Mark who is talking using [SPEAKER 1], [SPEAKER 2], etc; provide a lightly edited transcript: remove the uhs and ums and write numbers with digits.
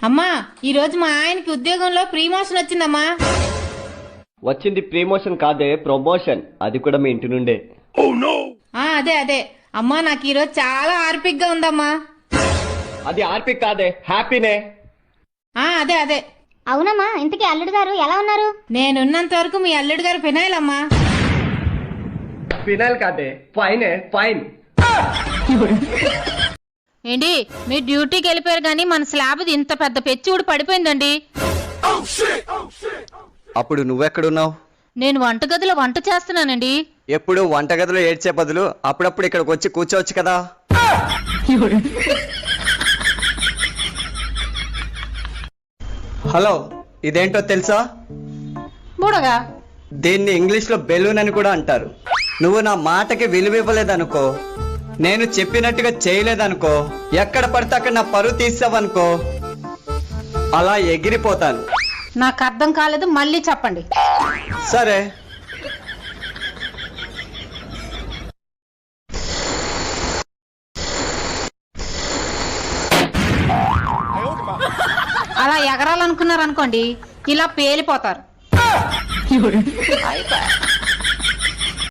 [SPEAKER 1] అమ్మా ఈ రోజు మా ఆయనకి ఉద్యోగంలో ప్రమోషన్ వచ్చిందమ్మా.
[SPEAKER 2] వచ్చింది ప్రమోషన్ కాదే, ప్రమోషన్. అది కూడా మీ ఇంటి నుండే.
[SPEAKER 1] అదే అమ్మా నాకు ఈరోజు చాలా ఆర్పిక్ గా ఉందమ్మా.
[SPEAKER 2] అది ఆర్పి కాదే, హ్యాపీనే.
[SPEAKER 1] అదే
[SPEAKER 3] అవునమ్మా, ఇంతకీ అల్లుడు గారు ఎలా ఉన్నారు?
[SPEAKER 1] నేనున్నంత వరకు మీ అల్లుడు గారు ఫినాయిల్ అమ్మా.
[SPEAKER 2] ఫినాయిల్ కాదే, ఫైనే, ఫైన్.
[SPEAKER 1] ఏంటి మీ డ్యూటీకి వెళ్ళిపోయారు కానీ మన స్లాబ్ ఇంత పెద్ద పెచ్చుడు పడిపోయిందండి.
[SPEAKER 4] అప్పుడు నువ్వెక్కడున్నావు?
[SPEAKER 1] నేను వంటగదిలో వంట చేస్తున్నానండి.
[SPEAKER 4] ఎప్పుడు వంటగదిలో ఏడ్చే బదులు అప్పుడప్పుడు ఇక్కడికి వచ్చి కూర్చోవచ్చు కదా. హలో, ఇదేంటో తెలుసా?
[SPEAKER 1] బుడగా
[SPEAKER 4] దీన్ని ఇంగ్లీష్ లో బెలూన్ అని కూడా అంటారు. నువ్వు నా మాటకి విలువ ఇవ్వలేదనుకో, నేను చెప్పినట్టుగా చేయలేదనుకో, ఎక్కడ పడితే అక్కడ నా పరువు తీసావనుకో, అలా ఎగిరిపోతాను.
[SPEAKER 1] నాకు అర్థం కాలేదు, మళ్ళీ చెప్పండి.
[SPEAKER 4] సరే,
[SPEAKER 1] అలా ఎగరాలనుకున్నారనుకోండి, ఇలా పేలిపోతారు.